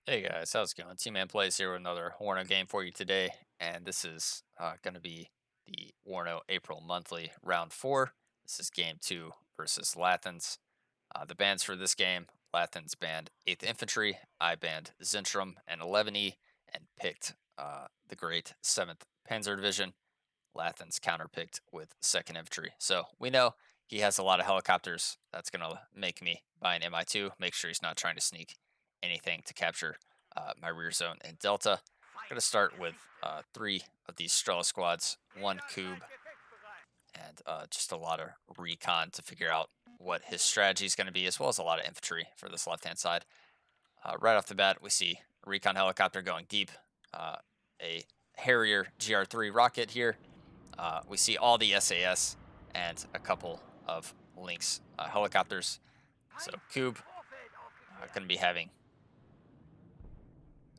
Hey guys, how's it going? tmanplays here with another Warno game for you today, and this is going to be the Warno April Monthly Round 4. This is Game 2 versus Lathans. The bands for this game, Lathans banned 8th Infantry, I banned Zentrum and 11E, and picked the great 7th Panzer Division. Lathans counterpicked with 2nd Infantry. So we know he has a lot of helicopters. That's going to make me buy an MI2, make sure he's not trying to sneak anything to capture my rear zone in Delta. I'm going to start with 3 of these Strela squads, 1 Cube, and just a lot of recon to figure out what his strategy is going to be, as well as a lot of infantry for this left-hand side. Right off the bat, we see a recon helicopter going deep, a Harrier GR3 rocket here. We see all the SAS and a couple of Lynx helicopters. So Cube going to be having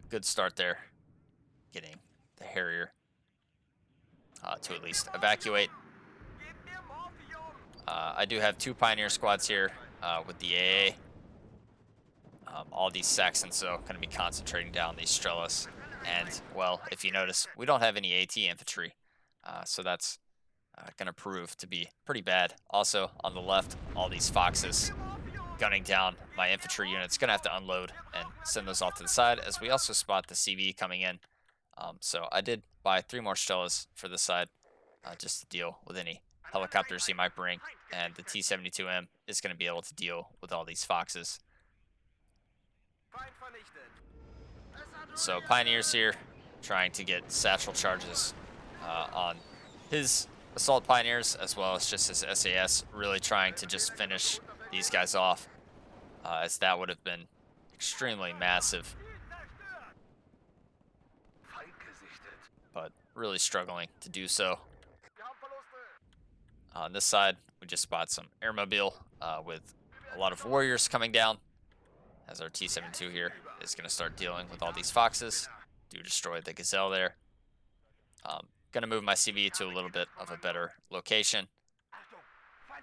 a good start there, getting the Harrier to at least evacuate. I do have 2 Pioneer squads here with the AA. All these Saxons, so going to be concentrating down these Strelas. And, well, if you notice, we don't have any AT infantry, so that's going to prove to be pretty bad. Also, on the left, all these Foxes gunning down my infantry units. Going to have to unload and send those off to the side, as we also spot the CV coming in. So I did buy 3 more Stellas for this side, just to deal with any helicopters he might bring, and the T-72M is going to be able to deal with all these Foxes. So Pioneers here, trying to get satchel charges on his assault Pioneers, as well as just his SAS, really trying to just finish these guys off, as that would have been extremely massive, but really struggling to do so. On this side, we just spot some airmobile with a lot of warriors coming down, as our T-72 here is going to start dealing with all these Foxes. Do destroy the Gazelle there. Going to move my CV to a little bit of a better location.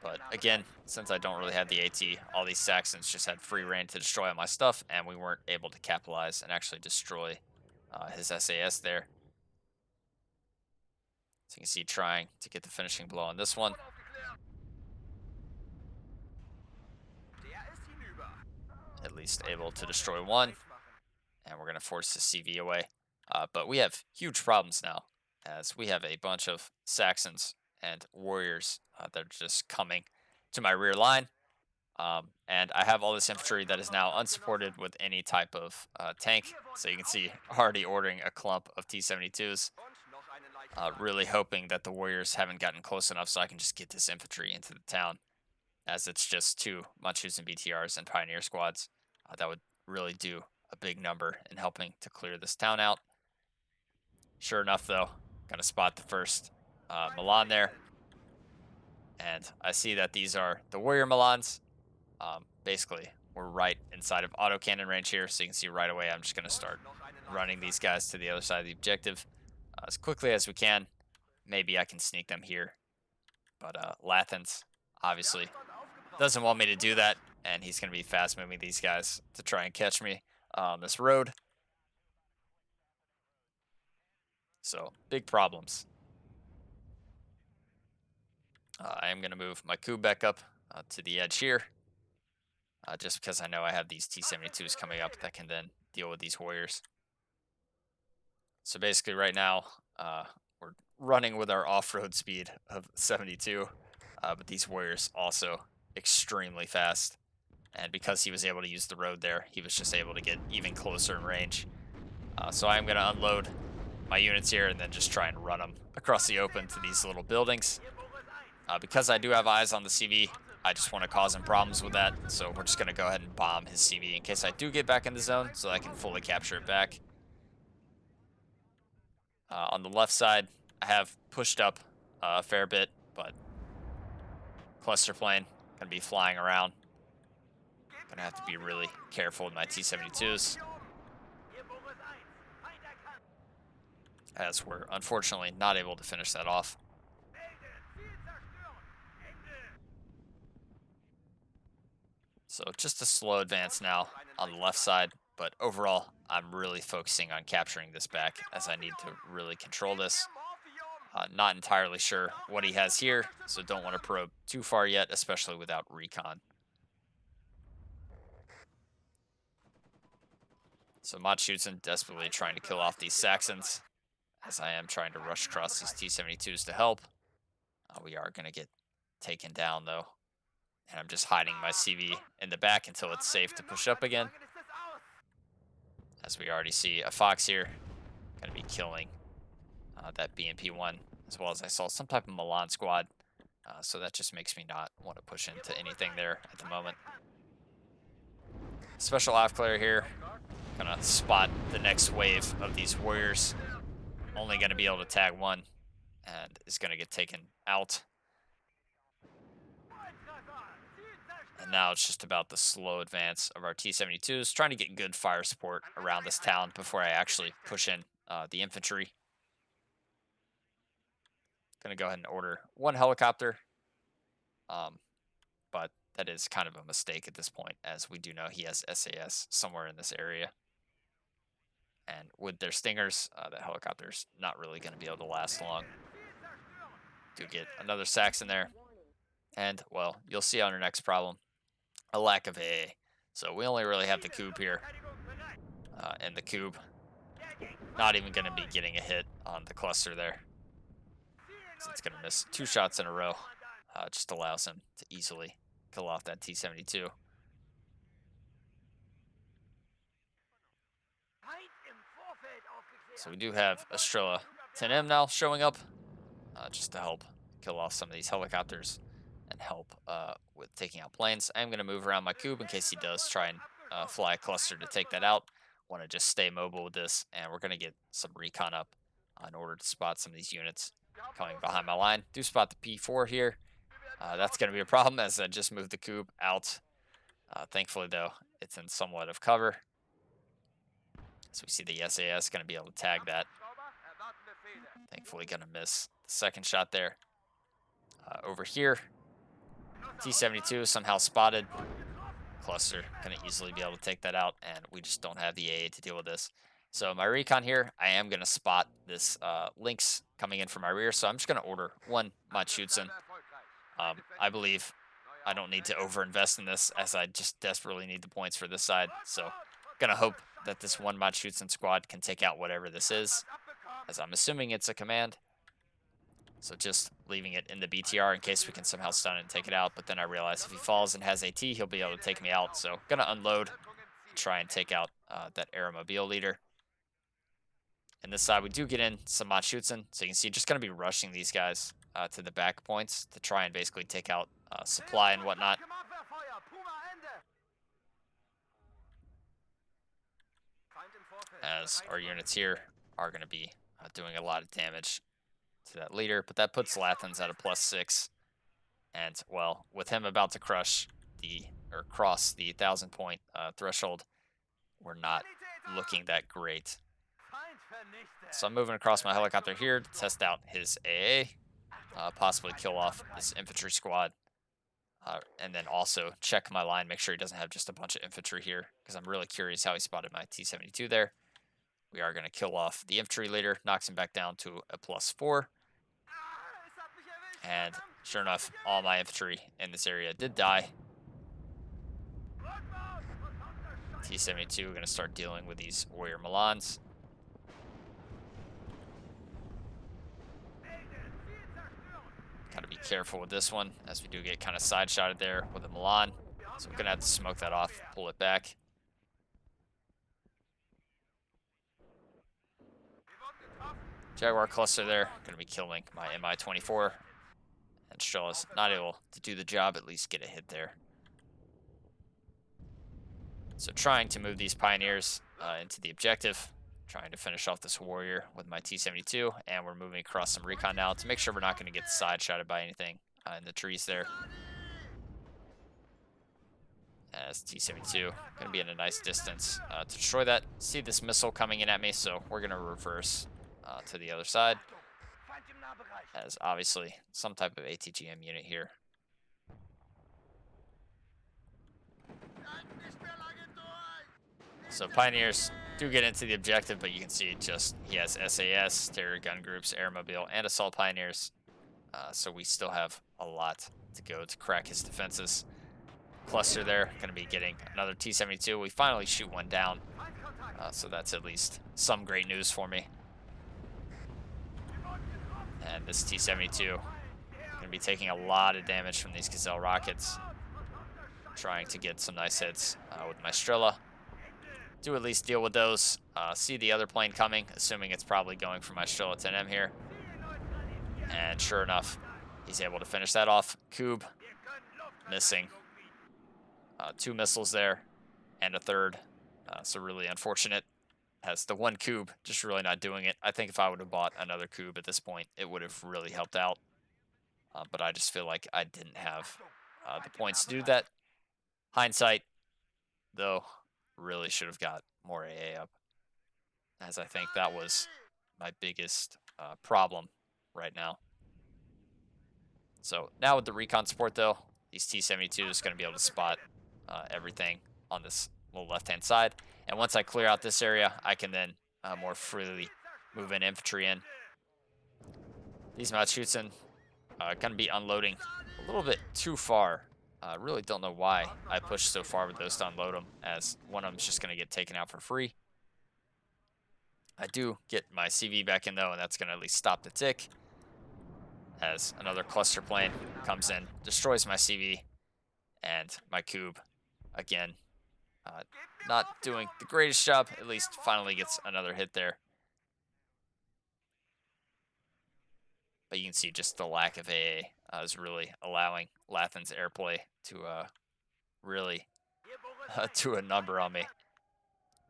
But again, since I don't really have the AT, all these Saxons just had free reign to destroy all my stuff, and we weren't able to capitalize and actually destroy his SAS there. So you can see trying to get the finishing blow on this one. At least able to destroy one, and we're going to force the CV away. But we have huge problems now, as we have a bunch of Saxons and warriors that are just coming to my rear line. And I have all this infantry that is now unsupported with any type of tank. So you can see already ordering a clump of T-72s. Really hoping that the warriors haven't gotten close enough so I can just get this infantry into the town, as it's just 2 Manchus and BTRs and Pioneer squads. That would really do a big number in helping to clear this town out. Sure enough, though, gonna spot the first Milan there. And I see that these are the warrior Milans. Basically, we're right inside of autocannon range here, so you can see right away I'm just going to start running these guys to the other side of the objective as quickly as we can. Maybe I can sneak them here, but Lathans obviously doesn't want me to do that, and he's going to be fast moving these guys to try and catch me on this road. So, big problems. I am going to move my coup back up to the edge here, just because I know I have these T-72s coming up that can then deal with these warriors. So basically right now, we're running with our off-road speed of 72, but these warriors also extremely fast. And because he was able to use the road there, he was just able to get even closer in range. So I'm going to unload my units here and then just try and run them across the open to these little buildings. Because I do have eyes on the CV, I just want to cause him problems with that. So we're just going to go ahead and bomb his CV in case I do get back in the zone so I can fully capture it back. On the left side, I have pushed up a fair bit, but cluster plane gonna be flying around. Gonna have to be really careful with my T-72s, as we're unfortunately not able to finish that off. So just a slow advance now on the left side, but overall, I'm really focusing on capturing this back as I need to really control this. Not entirely sure what he has here, so don't want to probe too far yet, especially without recon. So Matshutzen desperately trying to kill off these Saxons, as I am trying to rush across these T-72s to help. We are going to get taken down, though. And I'm just hiding my CV in the back until it's safe to push up again. As we already see a Fox here, going to be killing that BMP-1, as well as I saw some type of Milan squad. So that just makes me not want to push into anything there at the moment. Special off clear here. Gonna spot the next wave of these warriors. Only gonna be able to tag one and is gonna get taken out. And now it's just about the slow advance of our T-72s, trying to get good fire support around this town before I actually push in the infantry. Gonna go ahead and order one helicopter. But that is kind of a mistake at this point, as we do know he has SAS somewhere in this area. And with their stingers, that helicopter's not really going to be able to last long. Do get another Saxon there. And, well, you'll see on our next problem, a lack of AA. So we only really have the Cube here. And the Cube, not even going to be getting a hit on the cluster there. So it's going to miss 2 shots in a row. Just allows him to easily kill off that T-72. So we do have Estrella 10M now showing up, just to help kill off some of these helicopters and help with taking out planes. I am going to move around my cube in case he does try and fly a cluster to take that out. Want to just stay mobile with this, and we're going to get some recon up in order to spot some of these units coming behind my line. Do spot the P4 here. That's going to be a problem as I just moved the cube out. Thankfully, though, it's in somewhat of cover. So we see the SAS going to be able to tag that. Thankfully, going to miss the second shot there. Over here, T-72 somehow spotted. Cluster going to easily be able to take that out, and we just don't have the AA to deal with this. So my recon here, I am going to spot this Lynx coming in from my rear, so I'm just going to order one Matshutzen. I believe I don't need to overinvest in this, as I just desperately need the points for this side. So going to hope that this one Matshutzen squad can take out whatever this is, as I'm assuming it's a command. So just leaving it in the BTR in case we can somehow stun it and take it out. But then I realize if he falls and has AT, he'll be able to take me out. So going to unload and try and take out that Aeromobile leader. And this side, we do get in some Matshutzen. So you can see just going to be rushing these guys to the back points to try and basically take out supply and whatnot. As our units here are going to be doing a lot of damage to that leader, but that puts Lathans at a +6. And, well, with him about to cross the 1,000 point threshold, we're not looking that great. So I'm moving across my helicopter here to test out his AA, possibly kill off this infantry squad, and then also check my line, make sure he doesn't have just a bunch of infantry here, because I'm really curious how he spotted my T-72 there. We are going to kill off the infantry leader, knocks him back down to a +4. And sure enough, all my infantry in this area did die. T-72, we're going to start dealing with these warrior Milans. Got to be careful with this one, as we do get kind of side-shotted there with a Milan. So we're going to have to smoke that off, pull it back. Jaguar cluster there, going to be killing my Mi-24. And Strella's not able to do the job, at least get a hit there. So trying to move these Pioneers into the objective. Trying to finish off this warrior with my T-72. And we're moving across some recon now to make sure we're not going to get side-shotted by anything in the trees there. As T-72 going to be in a nice distance to destroy that. See this missile coming in at me, so we're going to reverse to the other side. As obviously some type of ATGM unit here. So Pioneers do get into the objective, but you can see just he has SAS, terror gun groups, airmobile, and assault pioneers. So we still have a lot to go to crack his defenses. Cluster there, going to be getting another T-72. We finally shoot one down, so that's at least some great news for me. And this T-72 going to be taking a lot of damage from these Gazelle rockets. Trying to get some nice hits with my Strela. Do at least deal with those. See the other plane coming, assuming it's probably going for my Strela 10M here. And sure enough, he's able to finish that off. Cube missing 2 missiles there and a third. So really unfortunate. Has the one Cube just really not doing it. I think if I would have bought another Cube at this point, it would have really helped out. But I just feel like I didn't have the points to do that. Hindsight, though, really should have got more AA up, as I think that was my biggest problem right now. So now with the recon support, though, these T-72 is going to be able to spot everything on this little left-hand side. And once I clear out this area, I can then more freely move in infantry in. These Machutzen going to be unloading a little bit too far. I really don't know why I pushed so far with those to unload them, as one of them is just going to get taken out for free. I do get my CV back in, though, and that's going to at least stop the tick. As another cluster plane comes in, destroys my CV, and my Cube, again, not doing the greatest job, at least finally gets another hit there. But you can see just the lack of AA is really allowing Lathan's airplay to really do a number on me.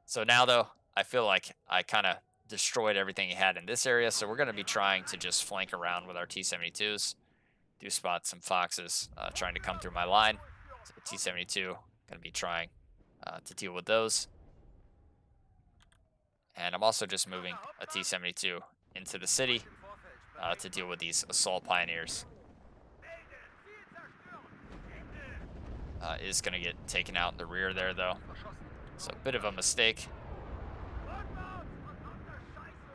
So now, though, I feel like I kind of destroyed everything he had in this area, so we're going to be trying to just flank around with our T-72s. Do spot some Foxes trying to come through my line. So the T-72 going to be trying to deal with those. And I'm also just moving a T-72 into the city to deal with these assault pioneers. Is going to get taken out in the rear there, though. So a bit of a mistake.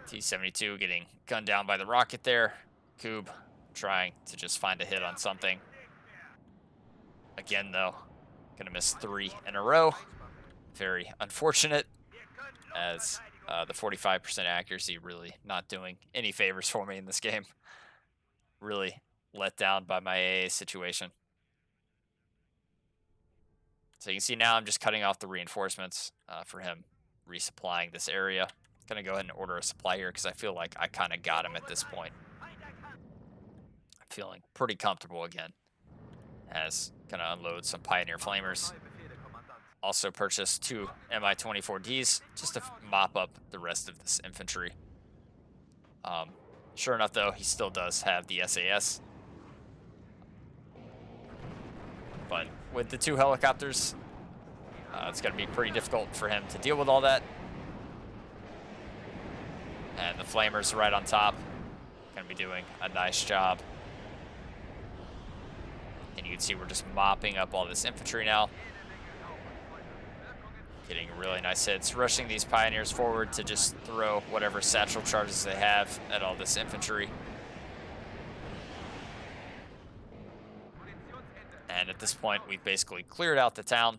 T-72 getting gunned down by the rocket there. Cube trying to just find a hit on something. Again, though, going to miss 3 in a row. Very unfortunate, as the 45% accuracy really not doing any favors for me in this game. Really let down by my AA situation. So you can see now I'm just cutting off the reinforcements for him resupplying this area. Going to go ahead and order a supply here because I feel like I kind of got him at this point. I'm feeling pretty comfortable again. As going to unload some Pioneer Flamers. Also purchased 2 Mi-24Ds just to mop up the rest of this infantry. Sure enough, though, he still does have the SAS. But with the 2 helicopters, it's going to be pretty difficult for him to deal with all that. And the Flamers right on top. Going to be doing a nice job. And you can see we're just mopping up all this infantry now. Getting really nice hits. Rushing these Pioneers forward to just throw whatever satchel charges they have at all this infantry. And at this point, we've basically cleared out the town.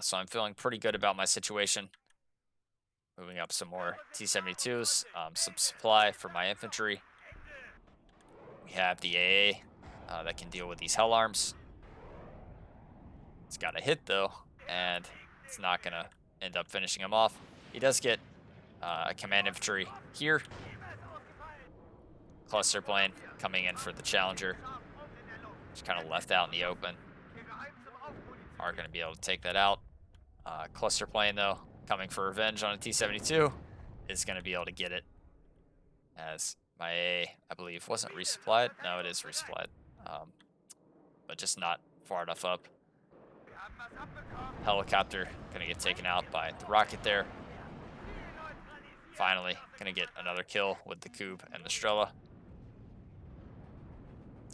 So I'm feeling pretty good about my situation. Moving up some more T-72s, some supply for my infantry. We have the AA that can deal with these Hell Arms. It's got a hit, though, and it's not going to end up finishing him off. He does get a command infantry here. Cluster plane coming in for the Challenger. Just kind of left out in the open. Are going to be able to take that out. Cluster plane, though, coming for revenge on a T-72 is going to be able to get it. As my AA, I believe, wasn't resupplied. No, it is resupplied. But just not far enough up. Helicopter going to get taken out by the rocket there. Finally, going to get another kill with the Cube and the Strela.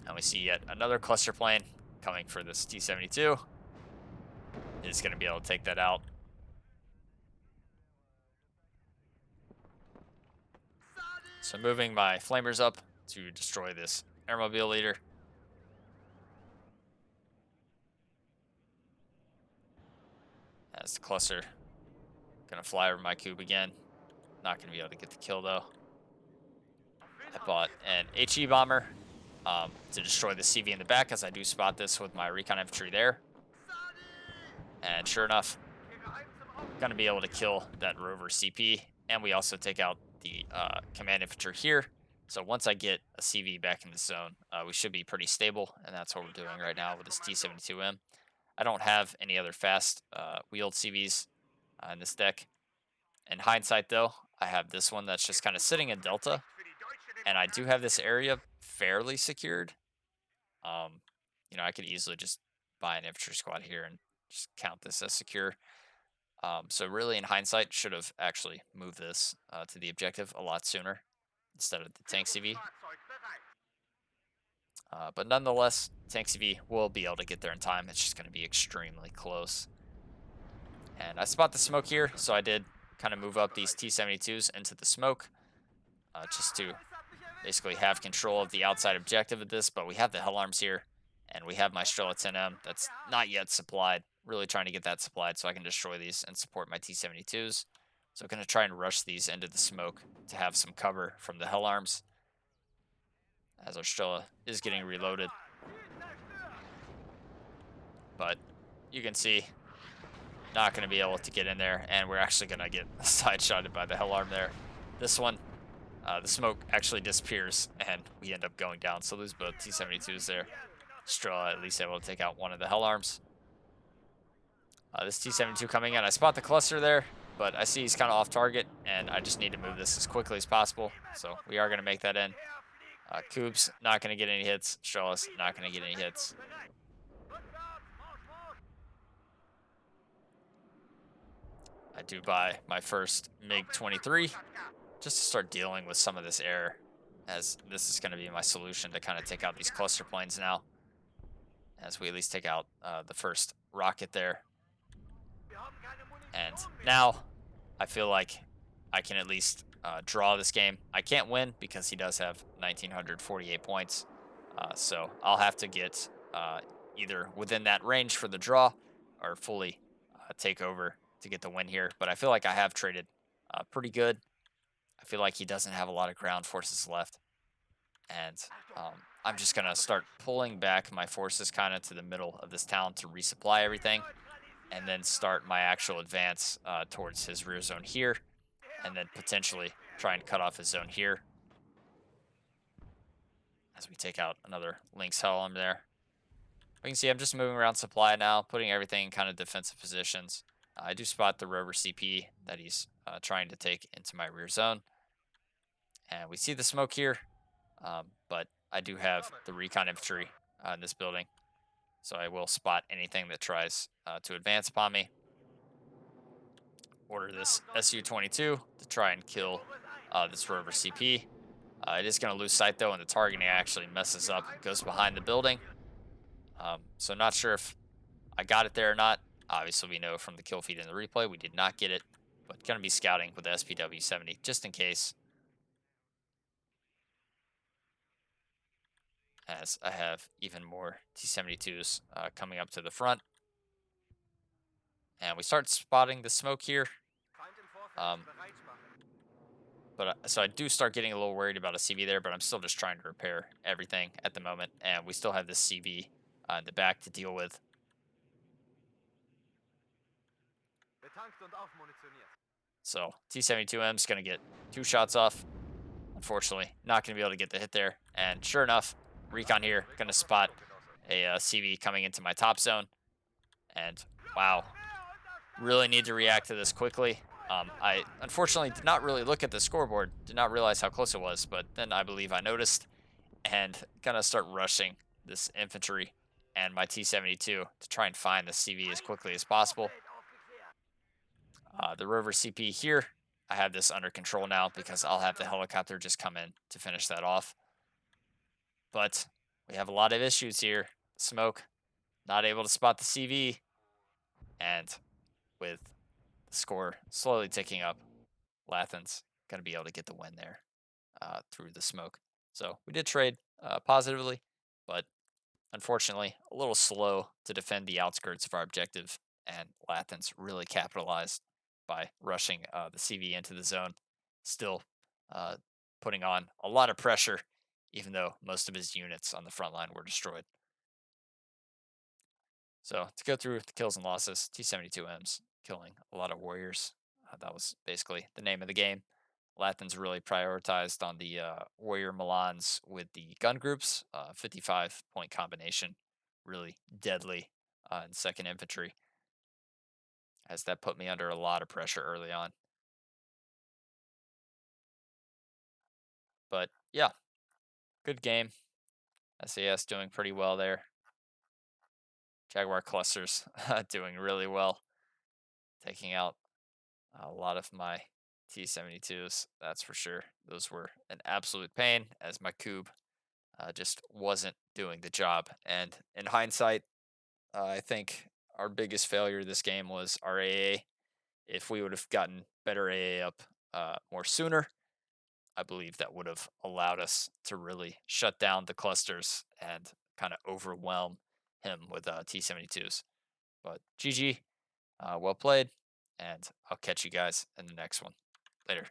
And we see yet another cluster plane coming for this T-72. Is going to be able to take that out. So moving my flamers up to destroy this airmobile leader. As the cluster gonna fly over my cube again. Not gonna be able to get the kill though. I bought an HE bomber to destroy the CV in the back, as I do spot this with my recon infantry there. And sure enough, gonna be able to kill that rover CP, and we also take out the command infantry here. So once I get a CV back in the zone, we should be pretty stable, and that's what we're doing right now with this T-72M. I don't have any other fast wheeled CVs in this deck. In hindsight, though, I have this one that's just kind of sitting in Delta, and I do have this area fairly secured. Um, I could easily just buy an infantry squad here and just count this as secure. So really, in hindsight, should have actually moved this to the objective a lot sooner instead of the tank CV. But nonetheless, tank CV will be able to get there in time. It's just going to be extremely close. And I spot the smoke here, so I did kind of move up these T-72s into the smoke just to basically have control of the outside objective of this. But we have the Hell Arms here, and we have my Strela 10M that's not yet supplied. Really trying to get that supplied so I can destroy these and support my T-72s. So I'm going to try and rush these into the smoke to have some cover from the Hell Arms, as our Strela is getting reloaded. But you can see, not going to be able to get in there, and we're actually going to get side-shotted by the Hell Arm there. This one, the smoke actually disappears, and we end up going down, so lose both T-72s there. Strela at least able to take out one of the Hell Arms. This T-72 coming in, I spot the cluster there, but I see he's kind of off target, and I just need to move this as quickly as possible, so we are going to make that in. Cubes, not going to get any hits. Strela's not going to get any hits. I do buy my first MiG-23 just to start dealing with some of this air, as this is going to be my solution to kind of take out these cluster planes now, as we at least take out the first rocket there. And now I feel like I can at least draw this game. I can't win because he does have 1,948 points, so I'll have to get either within that range for the draw or fully take over to get the win here. But I feel like I have traded pretty good. I feel like he doesn't have a lot of ground forces left. And I'm just going to start pulling back my forces kind of to the middle of this town to resupply everything. And then start my actual advance towards his rear zone here. And then potentially try and cut off his zone here. As we take out another Lynx Helm there. You can see I'm just moving around supply now, putting everything in kind of defensive positions. I do spot the rover CP that he's trying to take into my rear zone. And we see the smoke here, but I do have the recon infantry in this building. So I will spot anything that tries to advance upon me. Order this Su-22 to try and kill this rover CP. It is going to lose sight though, and the targeting actually messes up, goes behind the building. So not sure if I got it there or not. Obviously, we know from the kill feed in the replay we did not get it, but going to be scouting with the SPW-70 just in case. As I have even more T-72s coming up to the front. And we start spotting the smoke here. So I do start getting a little worried about a CV there, but I'm still just trying to repair everything at the moment. And we still have this CV in the back to deal with. So T-72M is going to get 2 shots off. Unfortunately, not going to be able to get the hit there. And sure enough, recon here, going to spot a CV coming into my top zone. And wow, really need to react to this quickly. I unfortunately did not really look at the scoreboard, did not realize how close it was, but then I believe I noticed and gonna start rushing this infantry and my T-72 to try and find the CV as quickly as possible. The rover CP here, I have this under control now because I'll have the helicopter just come in to finish that off. But we have a lot of issues here. Smoke, not able to spot the CV, and with the score slowly ticking up, Lathan's going to be able to get the win there. through the smoke. So we did trade positively, but unfortunately, a little slow to defend the outskirts of our objective, and Lathans really capitalized by rushing the CV into the zone, still uh, putting on a lot of pressure, even though most of his units on the front line were destroyed. So to go through the kills and losses, T-72Ms killing a lot of warriors. That was basically the name of the game. Lathans really prioritized on the warrior Milans with the gun groups, 55 point combination, really deadly in second infantry, as that put me under a lot of pressure early on. But yeah, good game. SAS doing pretty well there. Jaguar clusters doing really well, taking out a lot of my T-72s, that's for sure. Those were an absolute pain as my cube just wasn't doing the job. And in hindsight, I think our biggest failure this game was our AA. If we would have gotten better AA up more sooner, I believe that would have allowed us to really shut down the clusters and kind of overwhelm him with T-72s. But GG, well played, and I'll catch you guys in the next one. Later.